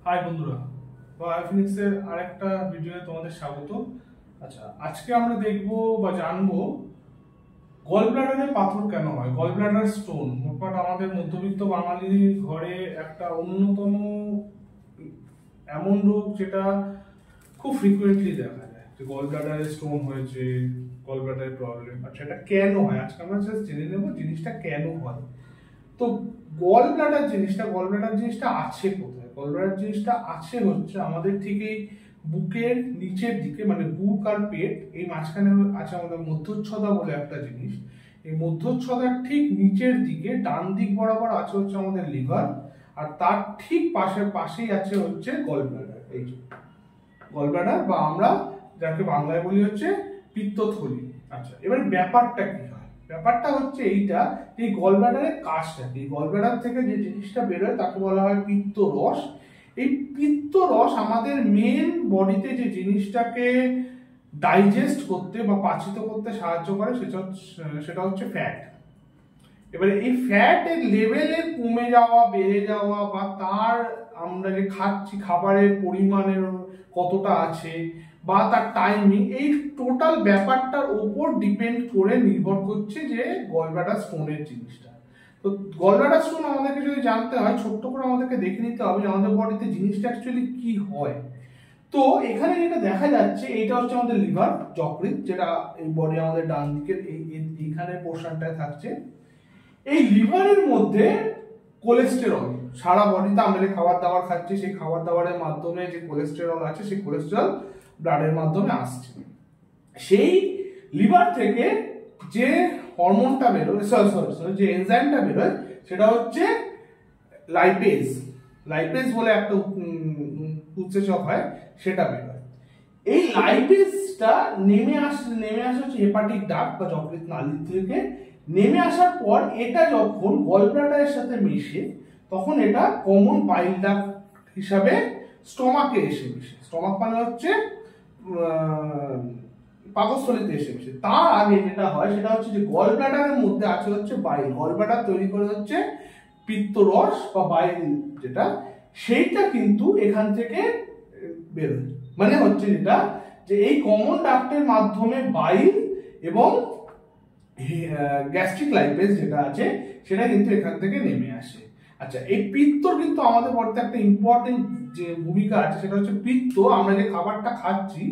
High বন্ধুরা, বায়োফিনিক্সের আরেকটা ভিডিওতে তোমাদের স্বাগত। আচ্ছা, আজকে আমরা দেখব বা জানবো গল ব্লাডারে পাথর কেন হয়, গল ব্লাডার স্টোন। মোটমাট আমাদের মধ্যবিত্ত বাঙালির ঘরে একটা অন্যতম এমন রোগ যেটা খুব ফ্রিকুয়েন্টলি দেখা যায়, যে গল ব্লাডারে স্টোন হয়েছে, গল ব্লাডারে প্রবলেম। আচ্ছা, এটা কেন হয় আজকে আমরা জাস্ট জেনে নেব জিনিসটা কেন হয়। তো গল ব্লাডার জিনিসটা আছে কোথায়? গল ব্লাডার জিনিসটা আছে হচ্ছে আমাদের ঠিক এই বুকের নিচের দিকে, মানে বুক আর পেট, এই মাঝখানে আছে আমাদের মধ্যচ্ছদা বলে একটা জিনিস। এই মধ্যচ্ছদার ঠিক নিচের দিকে ডান দিক বরাবর আছে হচ্ছে আমাদের লিভার, আর তার ঠিক পাশেই আছে হচ্ছে গল ব্লাডার। এই যে গল ব্লাডার, বা আমরা যাকে বাংলায় বলি হচ্ছে পিত্তথলি। আচ্ছা, এবার ব্যাপারটা কি হয়? ব্যাপারটা হচ্ছে এইটা, এই গল ব্লাডারের কাজটা কি? গল ব্লাডার থেকে যে জিনিসটা বেরোয় তাকে বলা হয় পিত্তরস। এই পিত্তরস আমাদের মেন বডিতে যে জিনিসটাকে ডাইজেস্ট করতে বা পাচিত করতে সাহায্য করে সেটা হচ্ছে ফ্যাট। এবারে এই ফ্যাটের লেভেলের কমে যাওয়া, বেড়ে যাওয়া, বা তার আমরা যে খাচ্ছি খাবারের পরিমাণের কতটা আছে বা তার টাইমিং, এই টোটাল ব্যাপারটার উপর ডিপেন্ড করে নির্ভর করছে যে গলব্লাডার স্টোনের জিনিসটা। তো গলব্লাডার স্টোন আমাদেরকে যদি জানতে হয়, ছোট্ট করে আমাদেরকে দেখে নিতে হবে যে আমাদের বডিতে জিনিসটা অ্যাকচুয়ালি কি হয়। তো এখানে যেটা দেখা যাচ্ছে, এটা হচ্ছে আমাদের লিভার, যকৃৎ, যেটা এই বডি আমাদের ডান দিকের এইখানে পোর্শনটায় থাকছে। এই লিভারের মধ্যে কোলেস্টেরল, সারা বডিতে আমরা যে খাবার দাবার খাচ্ছি সেই খাবার দাবারের মাধ্যমে যে কোলেস্টেরল আছে, সেই কোলেস্টেরল ব্লাডের মাধ্যমে আসছে। সেই লিভার থেকে যে হরমোনটা বেরোয়, যে এনজাইমটা বেরোয়, সেটা হচ্ছে লাইপেজ। লাইপেজ বলে একটা উৎসেচক হয়, সেটা বেরোয়। এই লাইপেজটা নেমে আসে হচ্ছে হেপাটিক ডাক্ট বা যকৃৎ নালী থেকে। নেমে আসার পর এটা যখন গল ব্লাডারের সাথে মিশে, তখন এটা কমন বাইল ডাক্ট হিসাবে স্টমাকে এসে মিশে। স্টমাক মানে হচ্ছে পাকস্থলীতে এসে মিশে। তার আগে যেটা হয় সেটা হচ্ছে যে গল ব্লাডারের মধ্যে আছে হচ্ছে বাইল। গল ব্লাডার তৈরি করে হচ্ছে পিত্তরস বা বাইল, যেটা সেইটা কিন্তু এখান থেকে বেরোয়। মানে হচ্ছে যেটা, যে এই কমন ডাক্টের মাধ্যমে বাইল এবং গ্যাস্ট্রিক লাইপেজ যেটা আছে সেটা কিন্তু এখান থেকে নেমে আসে। আচ্ছা, এই পিত্ত কিন্তু আমাদের বডিতে একটা ইম্পর্টেন্ট যে ভূমিকা আছে, সেটা হচ্ছে পিত্ত আমরা যে খাবারটা খাচ্ছি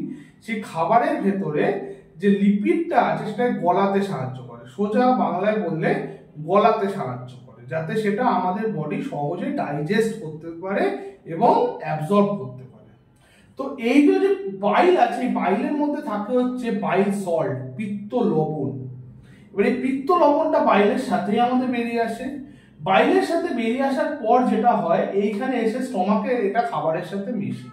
সেই খাবারের ভেতরে যে লিপিডটা আছে সেটা গলাতে সাহায্য করে। সোজা বাংলায় বললে গলাতে সাহায্য করে, যাতে সেটা আমাদের বডি সহজে ডাইজেস্ট করতে পারে এবং অ্যাবজর্ব করতে পারে। তো এই যে বাইল আছে, এই বাইলের মধ্যে থাকে হচ্ছে বাইল সল্ট, পিত্ত লবণ। এবার এই পিত্ত লবণটা বাইলের সাথেই আমাদের বেরিয়ে আসে। বাইলের সাথে বেরিয়ে আসার পর যেটা হয়, এইখানে এসে স্টমাকে এটা খাবারের সাথে মেশে।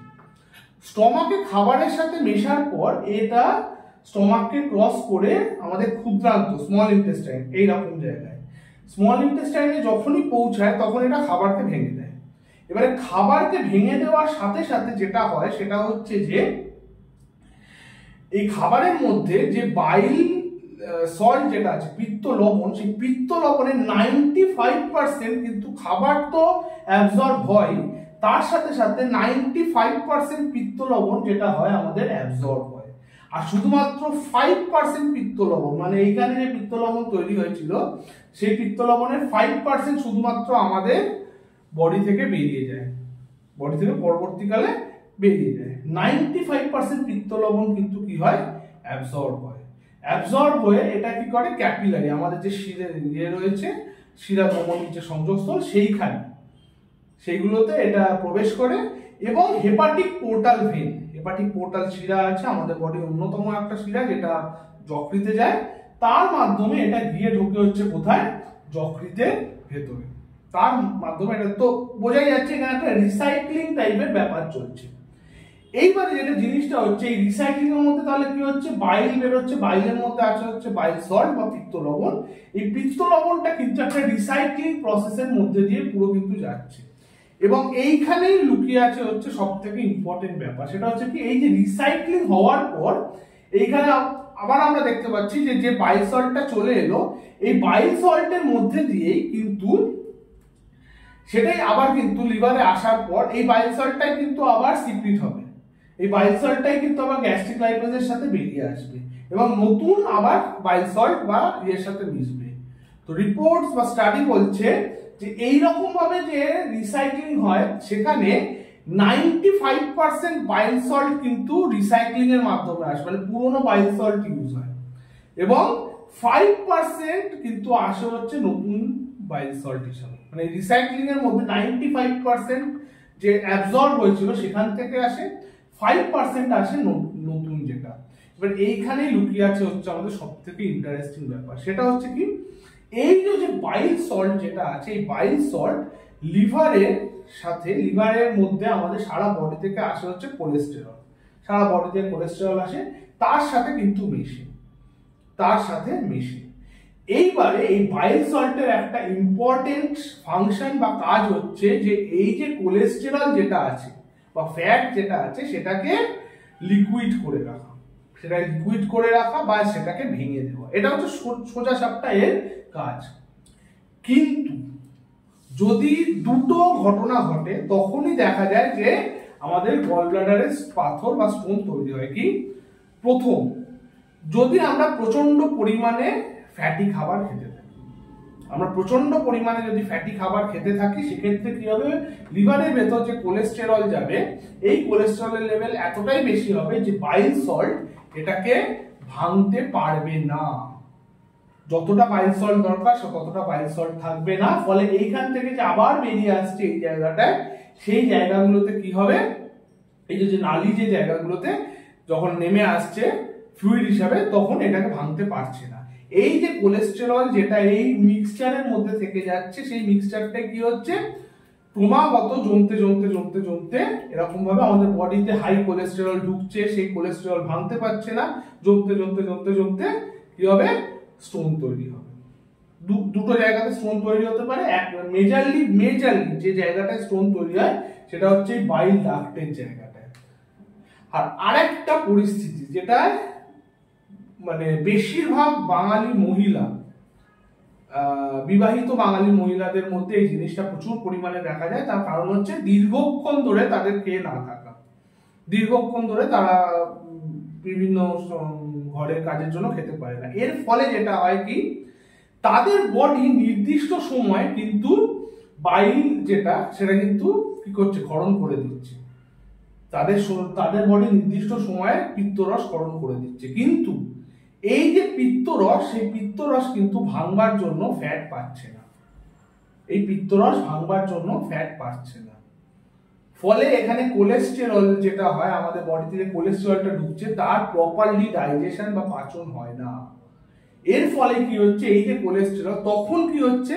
স্টমাকে খাবারের সাথে মেশার পর এটা স্টমাককে ক্রস করে আমাদের ক্ষুদ্রান্ত স্মল ইন্টেস্টাইন, এইরকম জায়গায় স্মল ইন্টেস্টাইনে যখনই পৌঁছায় তখন এটা খাবারকে ভেঙে দেয়। এবারে খাবারকে ভেঙে দেওয়ার সাথে সাথে যেটা হয় সেটা হচ্ছে যে এই খাবারের মধ্যে যে বাইল সল্ট যেটা আছে, পিত্ত লবণ, সেই পিত্ত লবণের 95% কিন্তু খাবার তো অ্যাবজর্ব হয়, তার সাথে সাথে 95% পিত্ত লবণ যেটা হয় আমাদের অ্যাবজর্ব হয়। আর শুধুমাত্র 5% পিত্ত লবণ, মানে এইখানে যে পিত্ত লবণ তৈরি হয়েছিল সেই পিত্ত লবণের 5% শুধুমাত্র আমাদের বডি থেকে বেরিয়ে যায়, বডি থেকে পরবর্তীকালে বেরিয়ে যায়। 95% পিত্ত লবণ কিন্তু কি হয়, অ্যাবজর্ব হয়। অ্যাবজর্ব হয়ে এটা কি করে, ক্যাপিলারি, আমাদের যে শিরা রয়েছে, শিরা ধমনির যে সংযোগস্থল, সেইগুলোতে এটা প্রবেশ করে এবং hepatic portal when, hepatic portal শিরা আছে আমাদের বডির অন্যতম একটা শিরা, যেটা যকৃতে যায়, তার মাধ্যমে এটা গিয়ে ঢোকে হচ্ছে কোথায়, যকৃতের ভেতরে। তার মাধ্যমে এটা তো বোঝাই যাচ্ছে এখানে একটা রিসাইক্লিং টাইপের ব্যাপার চলছে। এইবারে যেটা জিনিসটা হচ্ছে, এই রিসাইক্লিং এর মধ্যে তাহলে কি হচ্ছে, বাইল বেরোচ্ছে, বাইলের মধ্যে আছে হচ্ছে বাইল সল্ট বা পিত্ত লবণ। এই পিত্ত লবণটা কিন্তু একটা রিসাইক্লিং প্রসেসের মধ্যে দিয়ে পুরো কিন্তু যাচ্ছে, এবং এইখানেই লুকিয়ে আছে হচ্ছে সব থেকে ইম্পর্টেন্ট ব্যাপার। সেটা হচ্ছে কি, এই যে রিসাইক্লিং হওয়ার পর এইখানে আবার আমরা দেখতে পাচ্ছি যে বাইল সল্টটা চলে এলো, এই বাইল সল্টের মধ্যে দিয়েই কিন্তু সেটাই আবার কিন্তু লিভারে আসার পর এই বাইল সল্টটাই কিন্তু আবার সিক্রিট হবে, এই বাইল সল্টটাই কিন্তু আবার গ্যাস্ট্রিক লাইপেজের সাথে বেরিয়ে আসবে এবং নতুন আবার বাইল সল্ট বা এর সাথে মিশবে। তো রিপোর্টস বা স্টাডি বলছে যে এইরকম ভাবে যে রিসাইক্লিং হয় সেখানে 95% বাইল সল্ট কিন্তু রিসাইক্লিং এর মাধ্যমে আসে, মানে পুরনো বাইল সল্ট ইউজ হয় এবং 5% কিন্তু আসে হচ্ছে নতুন বাইল সল্ট হিসাবে। মানে রিসাইক্লিং এর মধ্যে 95% যে অ্যাবজর্ব হয়েছিল সেখান থেকে আসে, 5% আসে নতুন যেটা। এবার এইখানেই লুকিয়ে আছে হচ্ছে আমাদের সব থেকে ইন্টারেস্টিং ব্যাপার, সেটা হচ্ছে কি এই যে বাইল সল্ট যেটা আছে, এই বাইল সল্ট লিভারের সাথে, লিভারের মধ্যে আমাদের সারা বডি থেকে আসে হচ্ছে কোলেস্টেরল, সারা বডি থেকে কোলেস্টেরল আসে, তার সাথে কিন্তু মেশে, তার সাথে মেশে। এইবারে এই বাইল সল্টের একটা ইম্পর্টেন্ট ফাংশন বা কাজ হচ্ছে যে এই যে কোলেস্টেরল যেটা আছে বা ফ্যাট যেটা আছে সেটাকে লিকুইড করে রাখা, সেটা লিকুইড করে রাখা বা সেটাকে ভেঙে দেওয়া, এটা হচ্ছে সোজা সাপটা এর কাজ। কিন্তু যদি দুটো ঘটনা ঘটে তখনই দেখা যায় যে আমাদের গল ব্লাডারে পাথর বা স্টোন তৈরি হয়। কি, প্রথম, যদি আমরা প্রচন্ড পরিমাণে ফ্যাটি খাবার খেতে থাকি, আমরা প্রচন্ড পরিমাণে যদি ফ্যাটি খাবার খেতে থাকি সেক্ষেত্রে কি হবে, লিভারের ভেতর যে কোলেস্টেরল যাবে এই কোলেস্টেরলের লেভেল এতটাই বেশি হবে যে বাইল সল্ট এটাকে ভাঙতে পারবে না, যতটা বাইল সল্ট দরকার ততটা বাইল সল্ট থাকবে না। ফলে এইখান থেকে যে আবার বেরিয়ে আসছে এই জায়গাটায়, সেই জায়গাগুলোতে কি হবে, এই যে নালী যে জায়গাগুলোতে যখন নেমে আসছে ফ্লুইড হিসাবে তখন এটাকে ভাঙতে পারছে না। এই যে কোলেস্টেরল যেটা এই মিক্সচারের মধ্যে থেকে যাচ্ছে সেই মিক্সচারটা কি হচ্ছে ক্রমাগত জমতে জমতে জমতে জমতে এরকম ভাবে আমাদের বডিতে হাই কোলেস্টেরল ঢুকছে, সেই কোলেস্টেরল ভাঙতে পারছে না, জমতে জমতে জমতে জমতে কি হবে, স্টোন তৈরি হবে। দুটো জায়গাতে স্টোন তৈরি হতে পারে, মেজরলি যে জায়গাটায় স্টোন তৈরি হয় সেটা হচ্ছে বাইল ডাক্টের জায়গাটায়। আর আরেকটা পরিস্থিতি যেটা মানে বেশিরভাগ বাঙালি মহিলা, বিবাহিত বাঙালি মহিলাদের মধ্যে এই জিনিসটা প্রচুর পরিমাণে দেখা যায়, তার কারণ হচ্ছে দীর্ঘক্ষণ ধরে তাদের খেয়ে না থাকা, দীর্ঘক্ষণ ধরে তারা বিভিন্ন ঘরের কাজের জন্য খেতে পারে না। এর ফলে যেটা হয় কি, তাদের বডি নির্দিষ্ট সময় কিন্তু বাইল যেটা সেটা কিন্তু কি করছে, ক্ষরণ করে দিচ্ছে, তাদের বডি নির্দিষ্ট সময়ে পিত্তরস ক্ষরণ করে দিচ্ছে। কিন্তু এই যে পিত্তরস, সেই পিত্তরস কিন্তু ভাঙবার জন্য ফ্যাট পাচ্ছে না, এই পিত্তরস ভাঙবার জন্য ফ্যাট পাচ্ছে না। ফলে এখানে কোলেস্টেরল যেটা হয় আমাদের বডিতে, যে কোলেস্টেরলটা ঢুকছে তার প্রপারলি ডাইজেশন বা পাচন হয় না। এর ফলে কি হচ্ছে, এই যে কোলেস্টেরল তখন কি হচ্ছে,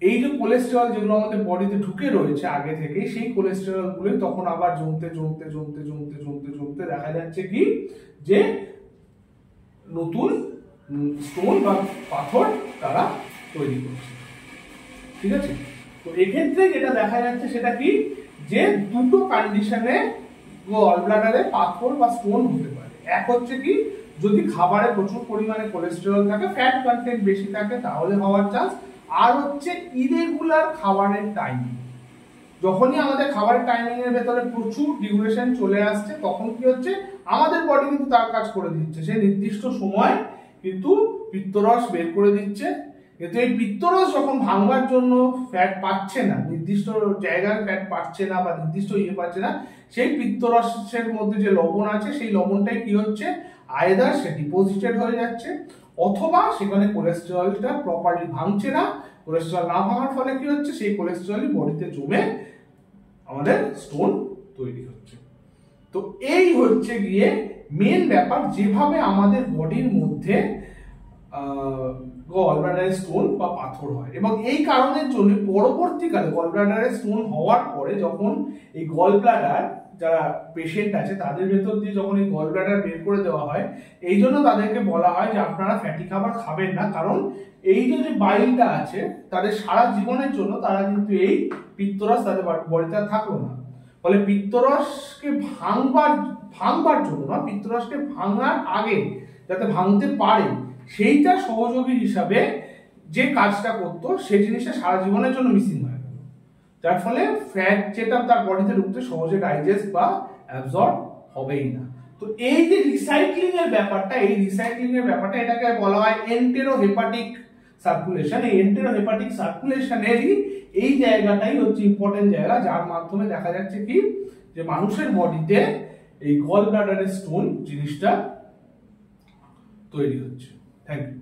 এই যে কোলেস্টেরল যেগুলো আমাদের বডিতে ঢুকে রয়েছে আগে থেকে, সেই কোলেস্টেরল গুলো তখন আবার জমতে জমতে জমতে জমতে জমতে জমতে দেখা যাচ্ছে কি যে নতুন স্টোন বা পাথর তারা তৈরি করছে। ঠিক আছে, তো এক্ষেত্রে যেটা দেখা যাচ্ছে সেটা কি, যে দুটো কন্ডিশনে গল ব্লাডারে পাথর বা স্টোন হতে পারে। এক হচ্ছে কি, যদি খাবারে প্রচুর পরিমাণে কোলেস্টেরল থাকে, ফ্যাট কন্টেন্ট বেশি থাকে তাহলে হওয়ার চান্স। আর হচ্ছে ইরেগুলার খাবারের টাইমিং, যখনই আমাদের খাবারের টাইমিং এর ভেতরে প্রচুর ডিউরেশন চলে আসছে তখন কি হচ্ছে, আমাদের বডি কিন্তু তার কাজ করে দিচ্ছে, সে নির্দিষ্ট সময় কিন্তু পিত্তরস বের করে দিচ্ছে। কিন্তু এই পিত্তরস যখন ভাঙবার জন্য ফ্যাট পাচ্ছে না, নির্দিষ্ট জায়গায় ফ্যাট পাচ্ছে না বা নির্দিষ্ট পাচ্ছে না, সেই পিত্তরসের মধ্যে যে লবণ আছে সেই লবণটাই কি হচ্ছে, আইদার সে ডিপোজিটেড হয়ে যাচ্ছে অথবা সেখানে কোলেস্টেরলটা প্রপারলি ভাঙছে না। কোলেস্টেরল না ভাঙার ফলে কি হচ্ছে, সেই কোলেস্টেরলই বডিতে জমে আমাদের স্টোন তৈরি হচ্ছে। তো এই হচ্ছে গিয়ে মেন ব্যাপার, যেভাবে আমাদের বডির মধ্যে গল ব্লাডারে স্টোন বা পাথর হয়। এবং এই কারণের জন্য পরবর্তীকালে গল ব্লাডারে স্টোন হওয়ার পরে যখন এই গল ব্লাডার যারা পেশেন্ট আছে তাদের ভেতর দিয়ে যখন এই গল ব্লাডার বের করে দেওয়া হয়, এই জন্য তাদেরকে বলা হয় যে আপনারা ফ্যাটি খাবার খাবেন না, কারণ এই যে বাইলটা আছে তাদের সারা জীবনের জন্য তারা কিন্তু এই পিত্তরস তাদের বডিতে থাকলো না। ফলে পিত্তরসকে ভাঙবার জন্য না, পিত্তরসকে ভাঙার আগে যাতে ভাঙতে পারে সেইটা সহযোগী হিসাবে যে কাজটা করতো সেই জিনিসটা সারা জীবনের জন্য মিসিং হয়ে গেল, যার ফলে ফ্যাট যেটা তার বডিতে ঢুকতে সহজে ডাইজেস্ট বা অ্যাবজর্ব হবেই না। তো এই যে রিসাইক্লিং এর ব্যাপারটা, এই রিসাইক্লিং এর ব্যাপারটা এটাকে বলা হয় এন্টেরোহেপাটিক সার্কুলেশন। এই এন্টেরোহেপাটিক সার্কুলেশনেরই এই জায়গাটাই হচ্ছে ইম্পর্টেন্ট জায়গা, যার মাধ্যমে দেখা যাচ্ছে কি যে মানুষের বডিতে এই গল ব্লাডারের স্টোন জিনিসটা তৈরি হচ্ছে। Thank you.